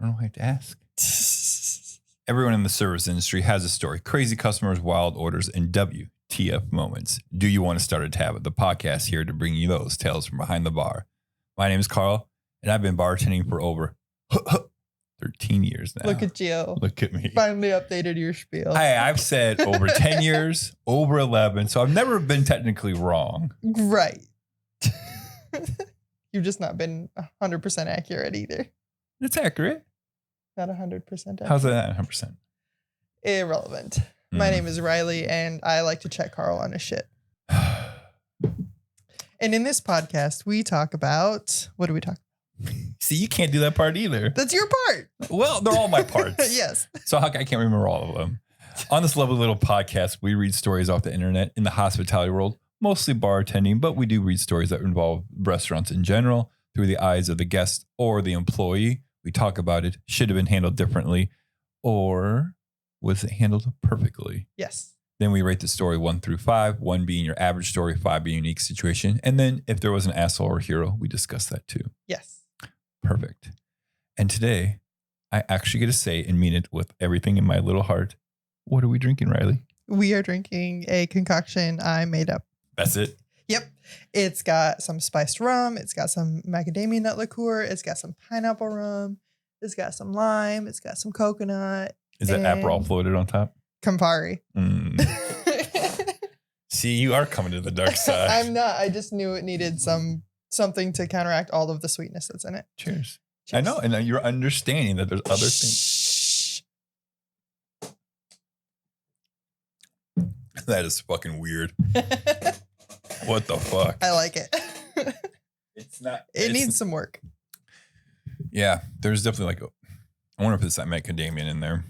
I don't know, I have to ask. Everyone in the service industry has a story. Crazy customers, wild orders, and WTF moments. Do you want to start a tab? The podcast here to bring you those tales from behind the bar. My name is Carl, and I've been bartending for over 13 years now. Look at you. Look at me. Finally updated your spiel. Hey, I've said over 10 years, over 11, so I've never been technically wrong. Right. You've just not been 100% accurate either. It's accurate. Not 100% accurate. How's that 100%? Irrelevant. My name is Riley, and I like to check Carl on his shit. And in this podcast, we talk about... What do we talk about? See, you can't do that part either. That's your part. Well, they're all my parts. Yes. So I can't remember all of them. On this lovely little podcast, we read stories off the internet in the hospitality world, mostly bartending, but we do read stories that involve restaurants in general through the eyes of the guest or the employee. We talk about it. Should have been handled differently, or was it handled perfectly? Yes. Then we rate the story 1 through 5, 1 being your average story, 5 being a unique situation. And then if there was an asshole or hero, we discuss that too. Yes. Perfect. And today, I actually get to say and mean it with everything in my little heart. What are we drinking, Riley? We are drinking a concoction I made up. That's it? Yep. It's got some spiced rum. It's got some macadamia nut liqueur. It's got some pineapple rum. It's got some lime. It's got some coconut. Is that Aperol floated on top? Campari. See, you are coming to the dark side. I'm not. I just knew it needed something to counteract all of the sweetness that's in it. Cheers. Cheers. I know. And you're understanding that there's other things. That is fucking weird. What the fuck? I like it. It's not. It needs some work. Yeah. There's definitely I wonder if it's that macadamia in there.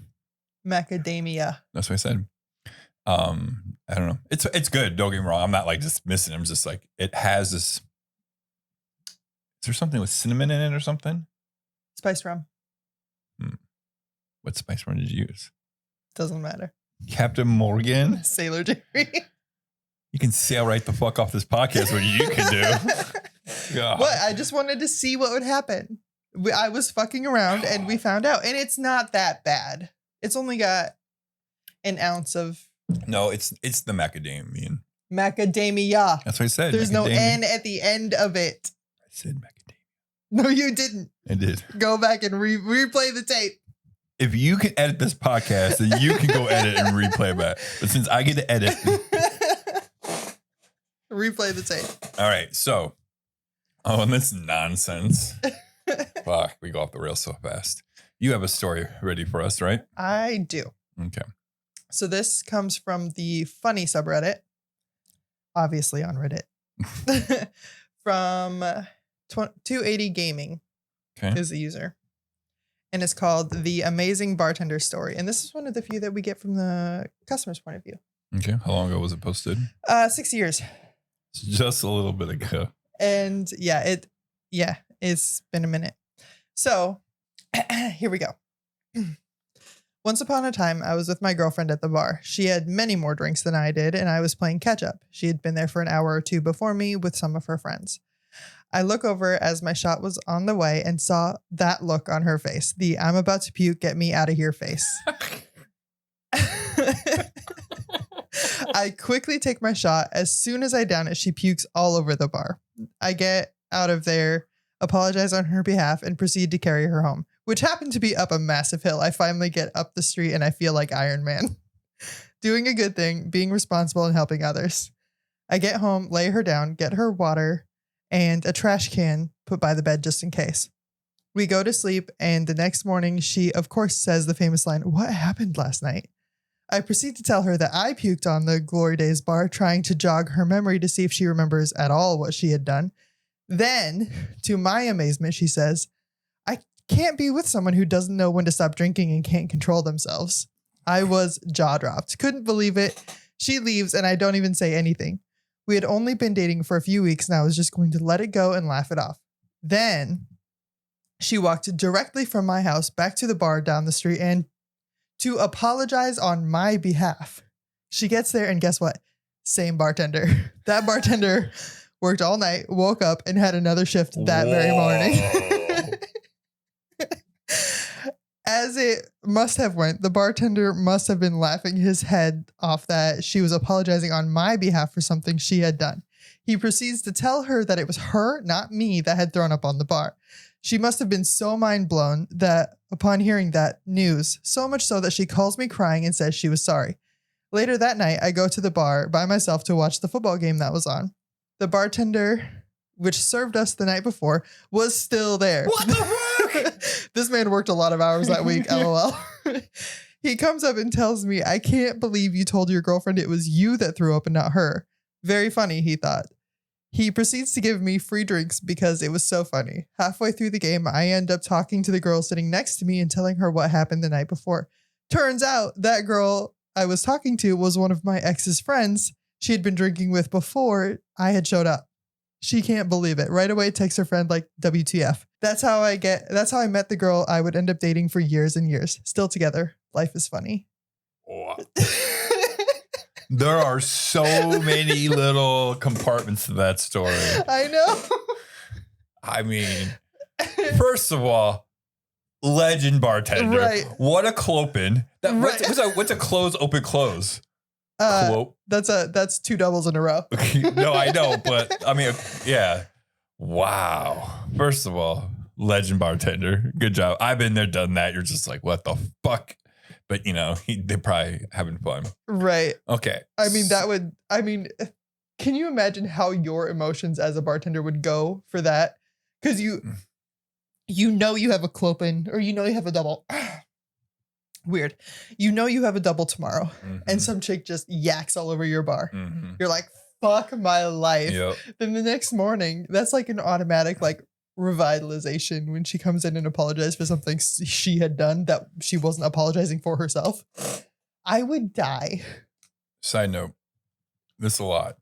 Macadamia. That's what I said. I don't know. It's good. Don't get me wrong. I'm not dismissing it. I'm just it has this. Is there something with cinnamon in it or something? Spiced rum. What spice rum did you use? Doesn't matter. Captain Morgan. Sailor Jerry. You can sail right the fuck off this podcast. What you can do. God. What? I just wanted to see what would happen. I was fucking around and we found out. And it's not that bad. It's only got an ounce of... No, it's the macadamia. Macadamia. That's what I said. There's no N at the end of it. I said macadamia. No, you didn't. I did. Go back and replay the tape. If you can edit this podcast, then you can go edit and replay back. But since I get to edit... Replay the tape. All right, so... Oh, and this nonsense. Fuck, we go off the rails so fast. You have a story ready for us, right? I do. Okay. So this comes from the funny subreddit, obviously on Reddit, from 280 Gaming is the user. And it's called The Amazing Bartender Story. And this is one of the few that we get from the customer's point of view. Okay. How long ago was it posted? 6 years. Just a little bit ago. And it's been a minute. So here we go. Once upon a time, I was with my girlfriend at the bar. She had many more drinks than I did, and I was playing catch up. She had been there for an hour or two before me with some of her friends. I look over as my shot was on the way and saw that look on her face. The I'm about to puke, get me out of here face. I quickly take my shot. As soon as I down it, she pukes all over the bar. I get out of there, apologize on her behalf, and proceed to carry her home, which happened to be up a massive hill. I finally get up the street and I feel like Iron Man. Doing a good thing, being responsible and helping others. I get home, lay her down, get her water and a trash can put by the bed just in case. We go to sleep, and the next morning she, of course, says the famous line, "What happened last night?" I proceed to tell her that I puked on the Glory Days bar, trying to jog her memory to see if she remembers at all what she had done. Then, to my amazement, she says, "I can't be with someone who doesn't know when to stop drinking and can't control themselves." I was jaw-dropped. Couldn't believe it. She leaves, and I don't even say anything. We had only been dating for a few weeks, and I was just going to let it go and laugh it off. Then, she walked directly from my house back to the bar down the street and to apologize on my behalf. She gets there, and guess what? Same bartender. That bartender worked all night, woke up, and had another shift that very morning. As it must have went, the bartender must have been laughing his head off that she was apologizing on my behalf for something she had done. He proceeds to tell her that it was her, not me, that had thrown up on the bar. She must have been so mind blown that upon hearing that news, so much so that she calls me crying and says she was sorry. Later that night, I go to the bar by myself to watch the football game that was on. The bartender, which served us the night before, was still there. What the fuck? This man worked a lot of hours that week, LOL. He comes up and tells me, I can't believe you told your girlfriend it was you that threw up and not her. Very funny, he thought. He proceeds to give me free drinks because it was so funny. Halfway through the game, I end up talking to the girl sitting next to me and telling her what happened the night before. Turns out that girl I was talking to was one of my ex's friends she had been drinking with before I had showed up. She can't believe it. Right away texts her friend like, WTF. That's how I met the girl I would end up dating for years and years. Still together. Life is funny. Wow. There are so many little compartments to that story. I know. I mean, first of all, legend bartender. Right. What a clopin. Right. What's a close, open, close? Clope. That's 2 doubles in a row. No, I know, but I mean, yeah. Wow. First of all, legend bartender. Good job. I've been there, done that. You're just like, what the fuck? But they're probably having fun. Right. Okay. Can you imagine how your emotions as a bartender would go for that? Because you have a clopin or you have a double. Weird. You have a double tomorrow and some chick just yaks all over your bar. Mm-hmm. You're like, fuck my life. Yep. Then the next morning, that's like an automatic revitalization when she comes in and apologizes for something she had done that she wasn't apologizing for herself. I would die. Side note, this is a lot.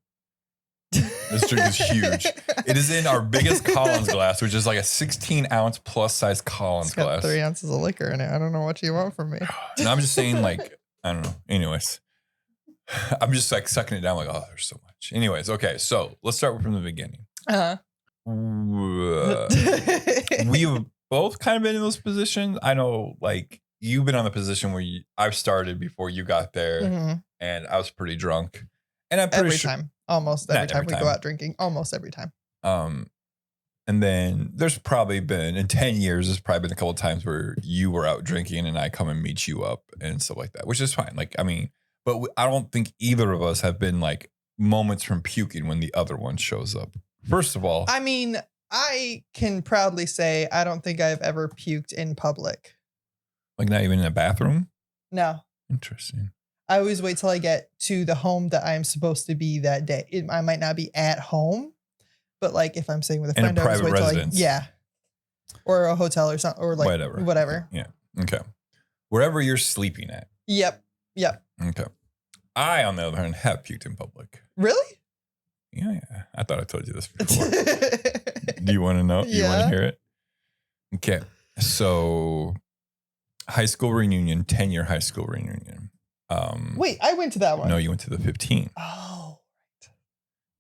This drink is huge. It is in our biggest Collins glass, which is like a 16-ounce plus size Collins It's got glass. 3 ounces of liquor in it. I don't know what you want from me. And I'm just saying, I don't know. Anyways, I'm just sucking it down oh, there's so much. Anyways, okay, so let's start from the beginning. Uh-huh. We've both kind of been in those positions. I know, you've been on the position where I've started before you got there, Mhm. and I was pretty drunk. And I'm pretty Every sure, time. Almost every Not time every we go time. out drinking. Almost every time. And then there's probably been in 10 years, there's probably been a couple of times where you were out drinking and I come and meet you up and stuff like that, which is fine. But I don't think either of us have been moments from puking when the other one shows up. First of all, I mean, I can proudly say I don't think I've ever puked in public. not even in a bathroom. No. Interesting. I always wait till I get to the home that I'm supposed to be that day. I might not be at home, but if I'm staying with a In a friend, I always private wait residence. till or a hotel or something, or whatever. Yeah. Okay. Wherever you're sleeping at. Yep. Okay. I, on the other hand, have puked in public. Really? Yeah. I thought I told you this before. Do you want to know? You want Yeah. to hear it? Okay. So, high school reunion, 10-year high school reunion. Wait, I went to that one. No, you went to the 15. Oh.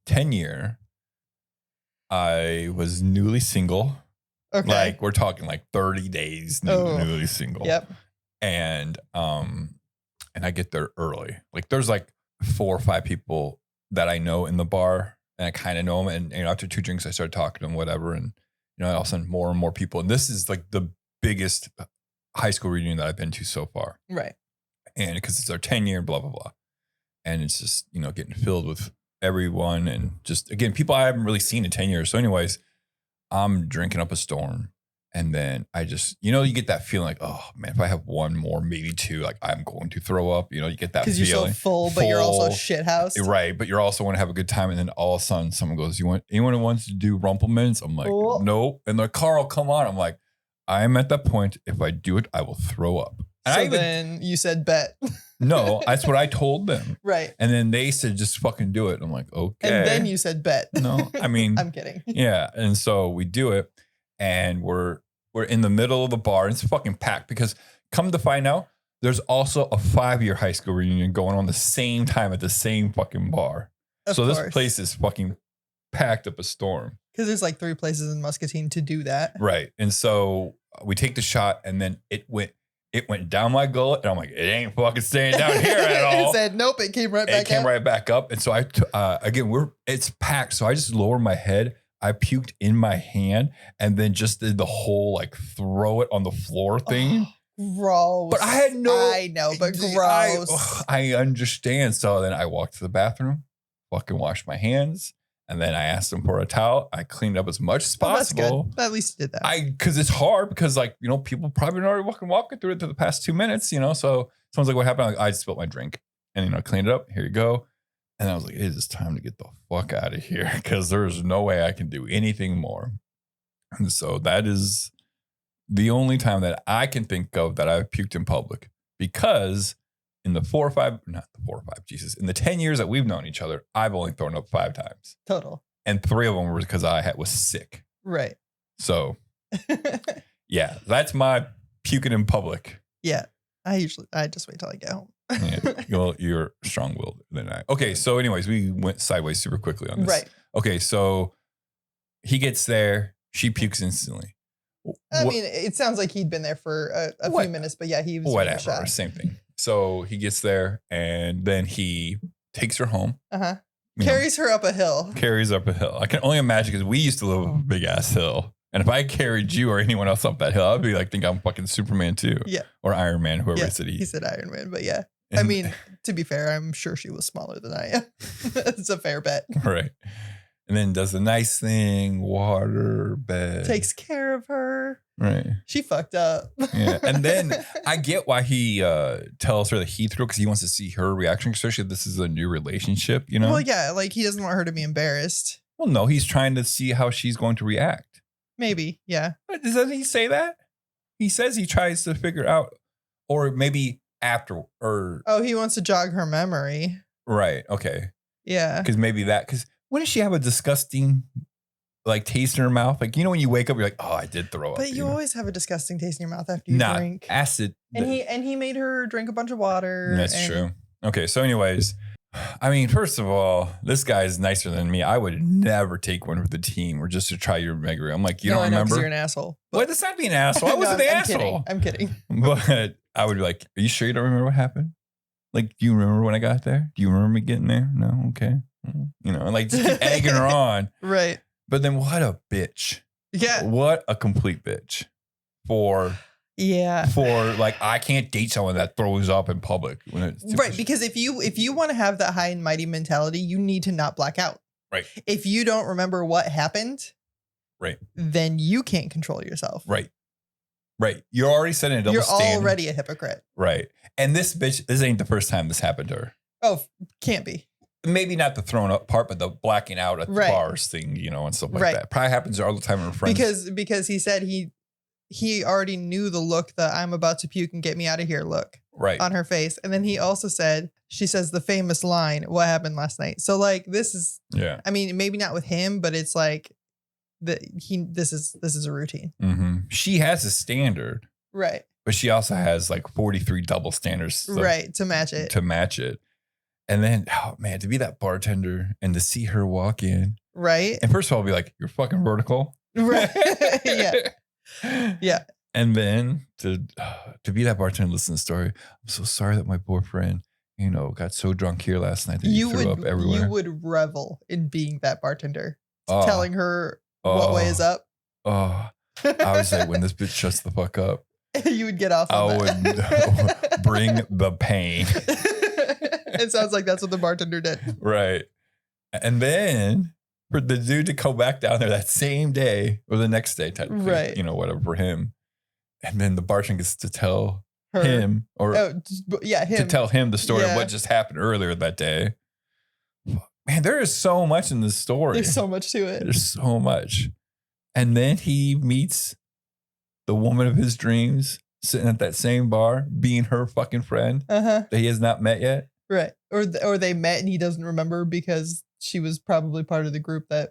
10-year, I was newly single. Okay. We're talking 30 days newly single. Yep. And I get there early. There's 4 or 5 people that I know in the bar, and I kind of know them. And after 2 drinks, I started talking to them, whatever. And all of a sudden, more and more people. And this is the biggest high school reunion that I've been to so far. Right. And because it's our 10-year, blah blah blah, and it's just getting filled with everyone, and just again people I haven't really seen in 10 years. So, anyways, I'm drinking up a storm. And then I just, you get that feeling oh man, if I have one more, maybe 2, I'm going to throw up. You get that feeling. Because you're so full, but you're also shithoused. Right. But you're also want to have a good time. And then all of a sudden someone goes, anyone who wants to do Rumplemans? I'm like, Oh. nope. And the car will come on. I'm like, I'm at that point. If I do it, I will throw up. And Then you said bet. no, that's what I told them. Right. And then they said, just fucking do it. I'm like, okay. And then you said bet. No, I mean, I'm kidding. yeah. And so we do it, and we're in the middle of the bar, and it's fucking packed because come to find out, there's also a 5-year high school reunion going on the same time at the same fucking bar. Of so course. this place is fucking packed up a storm. Because there's 3 places in Muscatine to do that. Right. And so we take the shot, and then it went It went down my gullet, and I'm like, it ain't fucking staying down here at all. It said nope. It came right back. It came right back up, and so again, it's packed. So I just lowered my head. I puked in my hand, and then just did the whole like throw it on the floor thing. Gross. But I had no. I know, but gross. I understand. So then I walked to the bathroom, fucking washed my hands. And then I asked him for a towel. I cleaned up as much as possible. That's good. At least you did that. Because it's hard because, like, you know, people probably already walking through it for the past 2 minutes, you know. So someone's like, what happened? I'm like, I just spilled my drink. And, you know, I cleaned it up. Here you go. And I was like, it is time to get the fuck out of here because there's no way I can do anything more. And so that is the only time that I can think of that I've puked in public because in the 10 years that we've known each other, I've only thrown up 5 times. Total. And 3 of them were because I was sick. Right. So, yeah, that's my puking in public. Yeah. I just wait till I get home. Yeah, you're strong-willed than I. Okay, so anyways, we went sideways super quickly on this. Right. Okay, so he gets there. She pukes instantly. I mean, it sounds like he'd been there for a few minutes, but yeah, he was whatever, same thing. So he gets there and then he takes her home. Carries her up a hill. Carries up a hill. I can only imagine because we used to live up a big ass hill. And if I carried you or anyone else up that hill, I'd be like, think I'm fucking Superman too. Yeah. Or Iron Man, whoever said he said Iron Man, but yeah. I mean, to be fair, I'm sure she was smaller than I am. It's a fair bet. Right. And then does the nice thing, water, bed. Takes care of her. Right. She fucked up. Yeah. And then I get why he tells her that he threw because he wants to see her reaction, especially if this is a new relationship, you know? Well, yeah, like he doesn't want her to be embarrassed. Well, no, he's trying to see how she's going to react. Maybe, yeah. Doesn't he say that? He says he tries to figure out, or maybe after, or. Oh, he wants to jog her memory. Right. Okay. Yeah. Because maybe because wouldn't she have a disgusting like taste in her mouth? Like, you know, when you wake up, you're like, oh, I did throw up. But you always have a disgusting taste in your mouth after you drink. Acid. And he made her drink a bunch of water. That's true. Okay. So anyways, I mean, first of all, this guy is nicer than me. I would never take one with the team or just to try your memory. I'm like, you don't remember? You're an asshole. What? That's not being an asshole. I wasn't the asshole. I'm kidding. But I would be like, are you sure you don't remember what happened? Like, do you remember when I got there? Do you remember me getting there? No? Okay. You know, and like just keep egging her on. Right. But then what a bitch. Yeah. What a complete bitch for like, I can't date someone that throws up in public. Right. Because if you want to have that high and mighty mentality, you need to not black out. Right. If you don't remember what happened, right, then you can't control yourself. Right. Right. You're already setting a double standard. You're already a hypocrite. Right. And this bitch, this ain't the first time this happened to her. Oh, can't be. Maybe not the thrown up part, but the blacking out at the bars thing, you know, and stuff like that. Probably happens all the time with friends. Because he said he already knew the look that I'm about to puke and get me out of here look on her face. And then he also said, she says the famous line, what happened last night? So like this is, I mean, maybe not with him, but it's like this is a routine. Mm-hmm. She has a standard. Right. But she also has like 43 double standards. To match it. And then, oh man, to be that bartender and to see her walk in. Right. And first of all, be like, you're fucking vertical. Right. Yeah. Yeah. And then to be that bartender and listen to the story. I'm so sorry that my boyfriend, you know, got so drunk here last night that he threw up everywhere. You would revel in being that bartender. Telling her what way is up. Oh, I was like, when this bitch shuts the fuck up. You would get off on that. I would bring the pain. It sounds like that's what the bartender did. Right. And then for the dude to go back down there that same day or the next day, technically, right, you know, whatever for him. And then the bartender gets to tell him to tell him the story of what just happened earlier that day. Man, there is so much in this story. There's so much to it. There's so much. And then he meets the woman of his dreams sitting at that same bar, being her fucking friend that he has not met yet. Right. Or they met and he doesn't remember because she was probably part of the group that.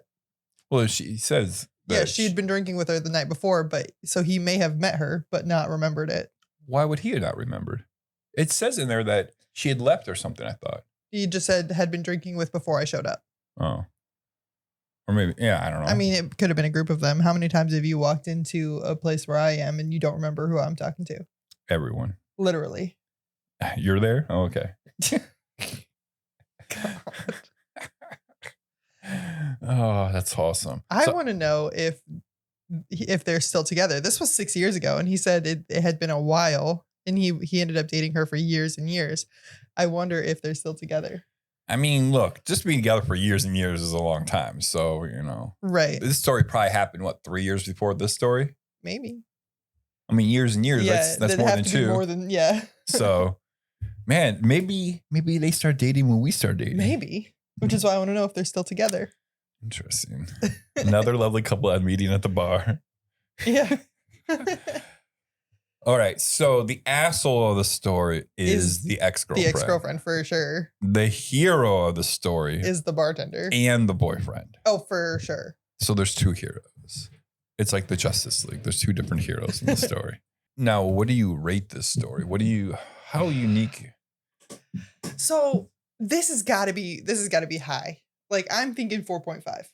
Well, she says. Yeah, she had been drinking with her the night before, but so he may have met her, but not remembered it. Why would he have not remembered? It says in there that she had left or something, I thought. He just said had been drinking with before I showed up. Oh. Or maybe, I don't know. I mean, it could have been a group of them. How many times have you walked into a place where I am and you don't remember who I'm talking to? everyone. Literally. You're there? Oh, okay. Oh, that's awesome. I want to know if they're still together. This was 6 years ago, and he said it had been a while, and he ended up dating her for years and years. I wonder if they're still together. I mean, look, just being together for years and years is a long time. So, Right. This story probably happened, 3 years before this story? Maybe. I mean, years and years. Yeah, that's more than two. More than, yeah. So, man, maybe they start dating when we start dating. Maybe. Which is why I want to know if they're still together. Interesting. Another lovely couple at meeting at the bar. Yeah. All right. So the asshole of the story is the ex-girlfriend. The ex-girlfriend, for sure. The hero of the story is the bartender. And the boyfriend. Oh, for sure. So there's two heroes. It's like the Justice League. There's two different heroes in the story. Now, what do you rate this story? How unique? So this has got to be high. Like, I'm thinking 4.5.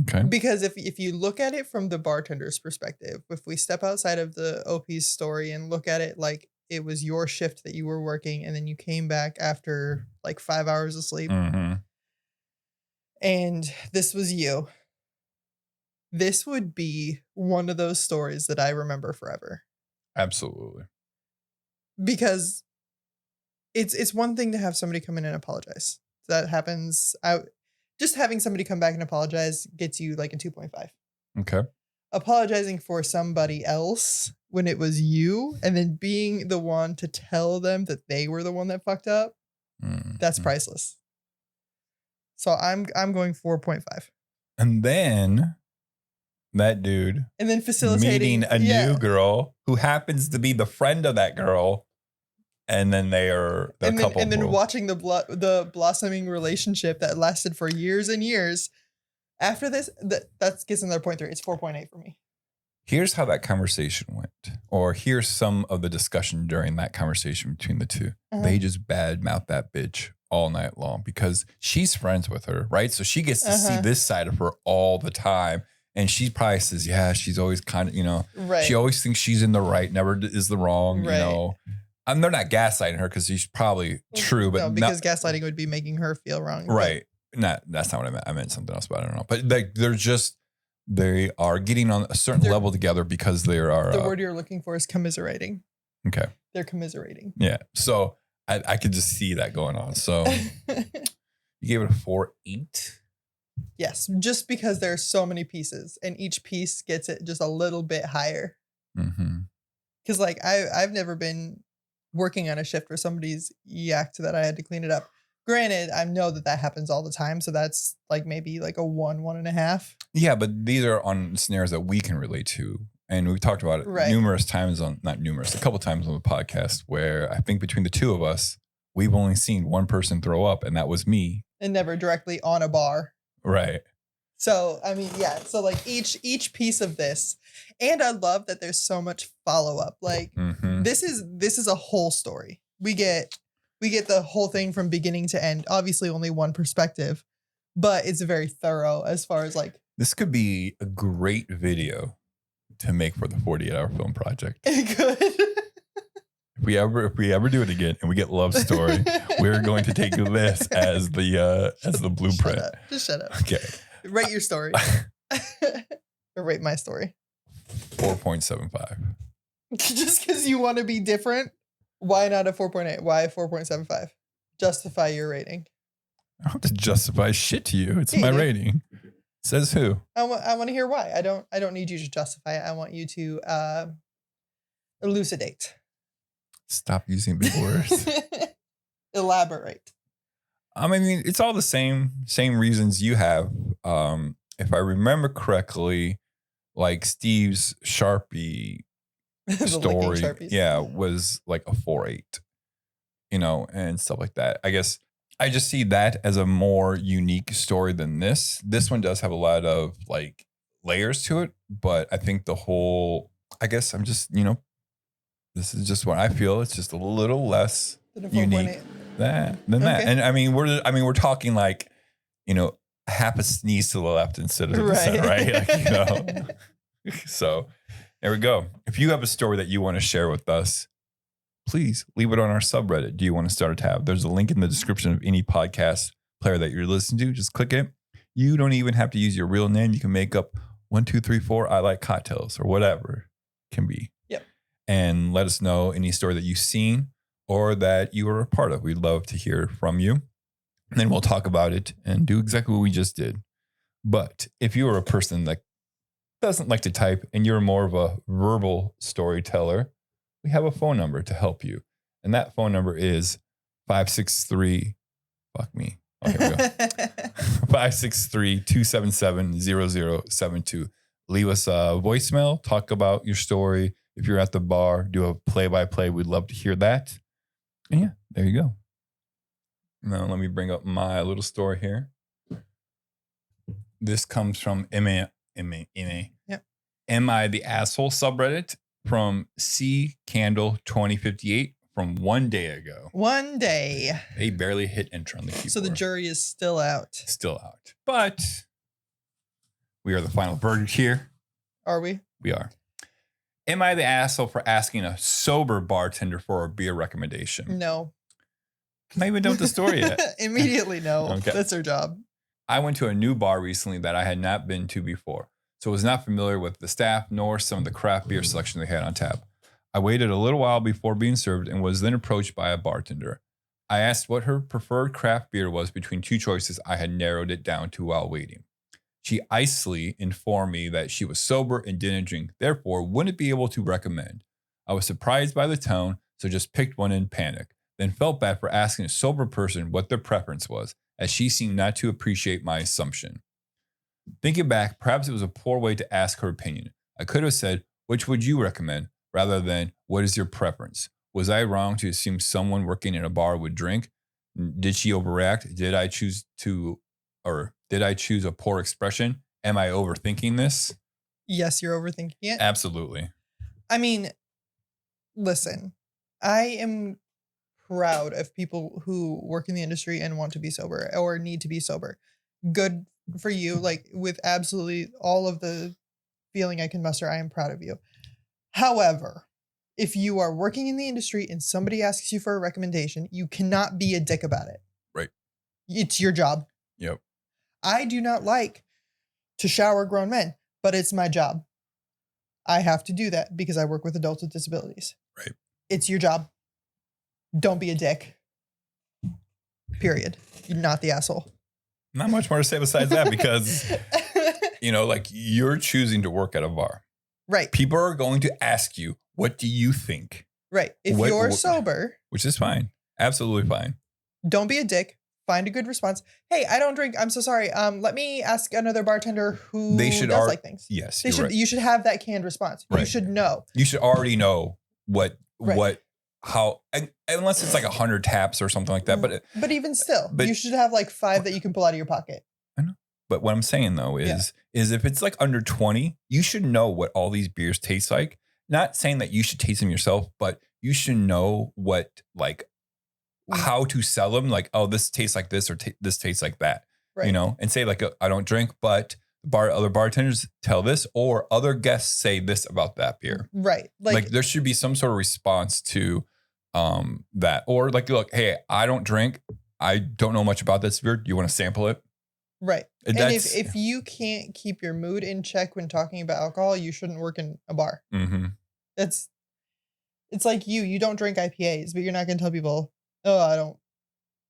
Okay. Because if you look at it from the bartender's perspective, if we step outside of the OP's story and look at it like it was your shift that you were working and then you came back after like 5 hours of sleep, and this was you, this would be one of those stories that I remember forever. Absolutely. Because it's one thing to have somebody come in and apologize. That happens. Just having somebody come back and apologize gets you like a 2.5. Okay. Apologizing for somebody else when it was you and then being the one to tell them that they were the one that fucked up, that's priceless. So I'm going 4.5. And then that dude and then facilitating meeting a new girl who happens to be the friend of that girl. And then they're couple. And then watching the blossoming relationship that lasted for years and years. After this, that gets another 0.3. It's 4.8 for me. Here's how that conversation went. Or here's some of the discussion during that conversation between the two. They just badmouth that bitch all night long because she's friends with her, right? So she gets to see this side of her all the time. And she probably says, yeah, she's always kind of, right. She always thinks she's in the right, never is the wrong, right. And they're not gaslighting her because she's probably true, but no, because gaslighting would be making her feel wrong. Right. That's not what I meant. I meant something else, but I don't know. But they are getting on a certain level together because they are. The word you're looking for is commiserating. Okay. They're commiserating. Yeah. So I could just see that going on. So you gave it a 4.8. Yes, just because there's so many pieces and each piece gets it just a little bit higher. Because like I've never been working on a shift where somebody's yacked that I had to clean it up. Granted, I know that happens all the time. So that's like maybe like a 1.5. Yeah, but these are on scenarios that we can relate to. And we've talked about it numerous times a couple times on the podcast where I think between the two of us, we've only seen one person throw up and that was me. And never directly on a bar. Right. So, I mean, yeah. So like each piece of this, and I love that there's so much follow up. Like this is a whole story. We get the whole thing from beginning to end. Obviously only one perspective, but it's very thorough as far as like. This could be a great video to make for the 48-hour film project. It could. If we ever do it again and we get Love Story, we're going to take this as the blueprint. Just shut up. Okay. Rate your story. Or rate my story. 4.75. Just because you want to be different? Why not a 4.8? Why 4.75? Justify your rating. I don't have to justify shit to you. It's my rating. Says who? I want to hear why. I don't need you to justify it. I want you to elucidate. Stop using big words. Elaborate. I mean, it's all the same reasons you have. If I remember correctly, like Steve's Sharpie story, was like a 4.8, and stuff like that. I guess I just see that as a more unique story than this. This one does have a lot of like layers to it, but I think I guess I'm just, this is just what I feel. It's just a little less unique than that. And I mean, we're talking like, half a sneeze to the left instead of to the center, right? Like, So there we go. If you have a story that you want to share with us, please leave it on our subreddit. Do you want to start a tab? There's a link in the description of any podcast player that you're listening to. Just click it. You don't even have to use your real name. You can make up 1, 2, 3, 4. I like cocktails or whatever it can be. Yep. And let us know any story that you've seen or that you were a part of. We'd love to hear from you. And then we'll talk about it and do exactly what we just did. But if you are a person that doesn't like to type and you're more of a verbal storyteller, we have a phone number to help you. And that phone number is 563. Fuck me. Oh, here we go. 563-277-0072. Leave us a voicemail. Talk about your story. If you're at the bar, do a play-by-play. We'd love to hear that. And yeah, there you go. Now let me bring up my little story here. This comes from Yep. Am I the Asshole subreddit from C Candle 2058 from 1 day ago. One day. They barely hit enter on the keyboard. So the jury is still out. Still out. But we are the final verdict here. Are we? We are. Am I the asshole for asking a sober bartender for a beer recommendation? No. I'm not even done with the story yet. Immediately no. Okay. That's our job. I went to a new bar recently that I had not been to before, so was not familiar with the staff nor some of the craft beer selection they had on tap. I waited a little while before being served and was then approached by a bartender. I asked what her preferred craft beer was between two choices I had narrowed it down to while waiting. She icily informed me that she was sober and didn't drink, therefore wouldn't be able to recommend. I was surprised by the tone, so just picked one in panic, then felt bad for asking a sober person what their preference was, as she seemed not to appreciate my assumption. Thinking back, perhaps it was a poor way to ask her opinion. I could have said, which would you recommend, rather than, what is your preference? Was I wrong to assume someone working in a bar would drink? Did she overreact? Did I choose a poor expression? Am I overthinking this? Yes, you're overthinking it. Absolutely. I mean, listen, I am proud of people who work in the industry and want to be sober or need to be sober. Good for you. Like, with absolutely all of the feeling I can muster, I am proud of you. However, if you are working in the industry and somebody asks you for a recommendation, you cannot be a dick about it. Right. It's your job. Yep. I do not like to shower grown men, but it's my job. I have to do that because I work with adults with disabilities. Right. It's your job. Don't be a dick. Period. You're not the asshole. Not much more to say besides that because, like you're choosing to work at a bar. Right. People are going to ask you, what do you think? Right. If you're sober. Which is fine. Absolutely fine. Don't be a dick. Find a good response. Hey, I don't drink. I'm so sorry. Let me ask another bartender who does like things. Yes. You should have that canned response. Right. You should know. You should already know how, unless it's like 100 taps or something like that. But even still, you should have like 5 that you can pull out of your pocket. I know. But what I'm saying though is if it's like under 20, you should know what all these beers taste like. Not saying that you should taste them yourself, but you should know what, like, how to sell them. Like, oh, this tastes like this or this tastes like that, right. And say like, I don't drink, but other bartenders tell this or other guests say this about that beer. Right. Like there should be some sort of response to that. Or like, look, hey, I don't drink. I don't know much about this beer. Do you want to sample it? Right. And if you can't keep your mood in check when talking about alcohol, you shouldn't work in a bar. Mm-hmm. It's like you don't drink IPAs, but you're not going to tell people, oh, I don't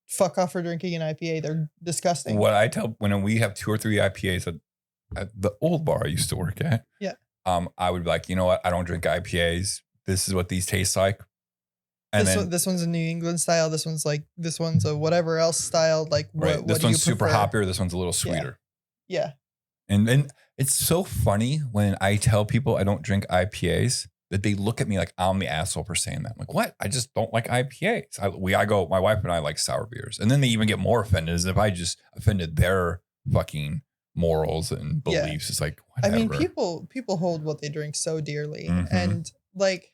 fuck off for drinking an IPA. They're disgusting. What I tell when we have 2 or 3 IPAs at the old bar I used to work at. Yeah. I would be like, you know what? I don't drink IPAs. This is what these taste like. And this one's a New England style. This one's a whatever else style. Like what this do one's you super prefer? hoppier. This one's a little sweeter. Yeah. And then it's so funny when I tell people I don't drink IPAs that they look at me like I'm the asshole for saying that. I'm like, what? I just don't like IPAs. My wife and I like sour beers. And then they even get more offended as if I just offended their fucking morals and beliefs. Yeah. It's like, whatever. I mean, people hold what they drink so dearly. Mm-hmm. And like,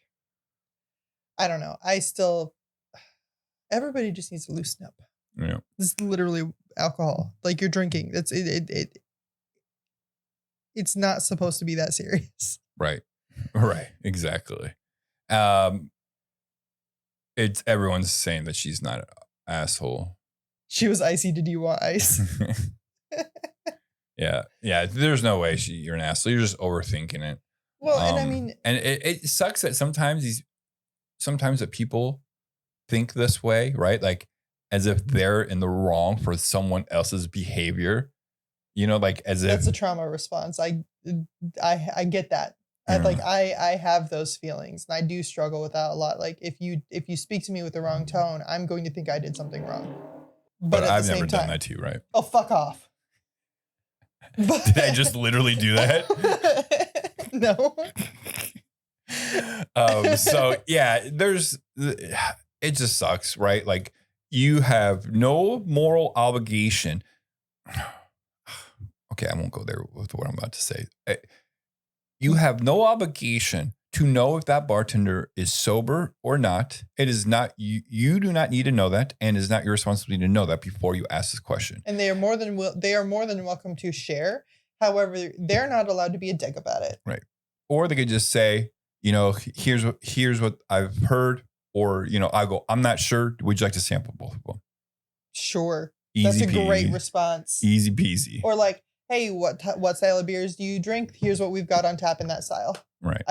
I don't know. Everybody just needs to loosen up. Yeah. This is literally alcohol. Like you're drinking. It's not supposed to be that serious. Right. Right. Exactly. It's everyone's saying that she's not an asshole. She was icy. Did you want ice? Yeah. There's no way you're an asshole. You're just overthinking it. Well, and I mean, and it sucks that sometimes that people think this way, right? Like as if they're in the wrong for someone else's behavior. You know, like as if that's a trauma response. I get that. I have those feelings, and I do struggle with that a lot. Like if you speak to me with the wrong tone, I'm going to think I did something wrong. But I've never done that to you, right? Oh, fuck off. Did I just literally do that? No. So yeah, it just sucks, right? Like you have no moral obligation. Okay, I won't go there with what I'm about to say. You have no obligation to know if that bartender is sober or not. It is not you do not need to know that, and it is not your responsibility to know that before you ask this question. And they are more than welcome to share. However, they're not allowed to be a dick about it. Right. Or they could just say, you know, here's what I've heard, or you know, I'm not sure. Would you like to sample both of them? Sure. That's a great response. Easy peasy. Or like, hey, what style of beers do you drink? Here's what we've got on tap in that style. Right.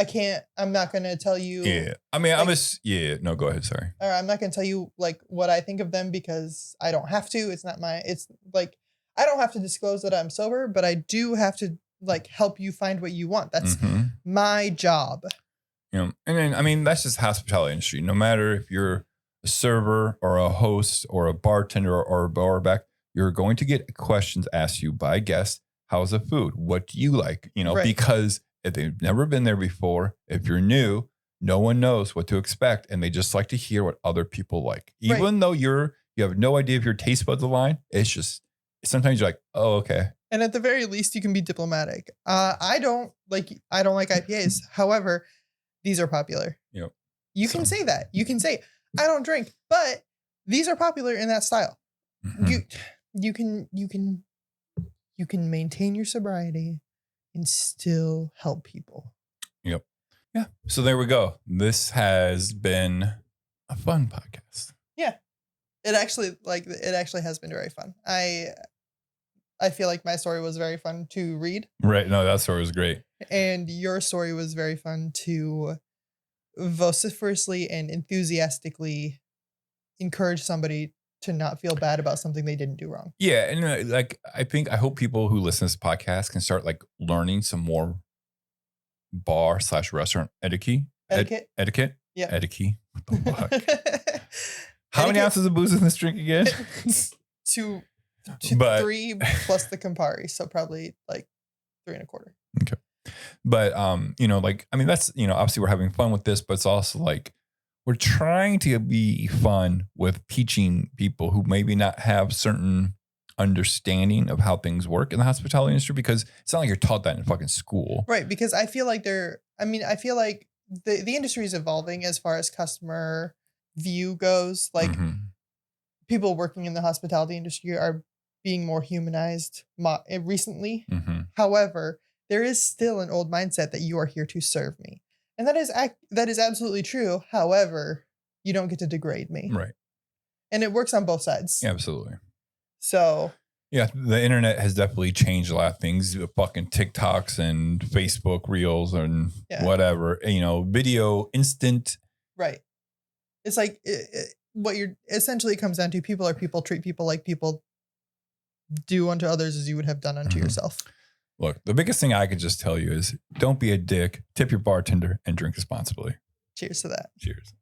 I'm not going to tell you. Yeah. I mean, like, no, go ahead. Sorry. Or I'm not going to tell you like what I think of them because I don't have to. It's like, I don't have to disclose that I'm sober, but I do have to like help you find what you want. That's my job. You know, and then, I mean, that's just hospitality industry. No matter if you're a server or a host or a bartender or a barback, you're going to get questions asked you by guests. How's the food? What do you like? You know, because if they've never been there before, if you're new, no one knows what to expect. And they just like to hear what other people like. Even though you have no idea if your taste buds align, it's just, sometimes you're like, oh, okay. And at the very least, you can be diplomatic. I don't like IPAs. However, these are popular. Yep. You can say that. You can say, I don't drink, but these are popular in that style. You can maintain your sobriety and still help people. Yep. Yeah. So there we go. This has been a fun podcast. Yeah. It actually has been very fun. I feel like my story was very fun to read. Right. No, that story was great. And your story was very fun to vociferously and enthusiastically encourage somebody to not feel bad about something they didn't do wrong. Yeah. And like, I hope people who listen to this podcast can start like learning some more bar/restaurant etiquette. Etiquette. Yeah. Etiquette. What the fuck? How many ounces of booze in this drink again? Two, 3 plus the Campari. So probably like 3 1/4. Okay. But, you know, like, I mean, that's, you know, obviously we're having fun with this, but it's also like, we're trying to be fun with teaching people who maybe not have certain understanding of how things work in the hospitality industry, because it's not like you're taught that in fucking school. Right. Because I feel like I feel like the industry is evolving as far as customer view goes. Like people working in the hospitality industry are being more humanized recently. However, there is still an old mindset that you are here to serve me. And that is absolutely true. However, you don't get to degrade me. Right. And it works on both sides. Yeah, absolutely. So. Yeah, the internet has definitely changed a lot of things. Fucking TikToks and Facebook Reels and whatever. You know, video, instant. Right. It's like what you're essentially comes down to. People are people. Treat people like people. Do unto others as you would have done unto yourself. Look, the biggest thing I could just tell you is don't be a dick, tip your bartender, and drink responsibly. Cheers to that. Cheers.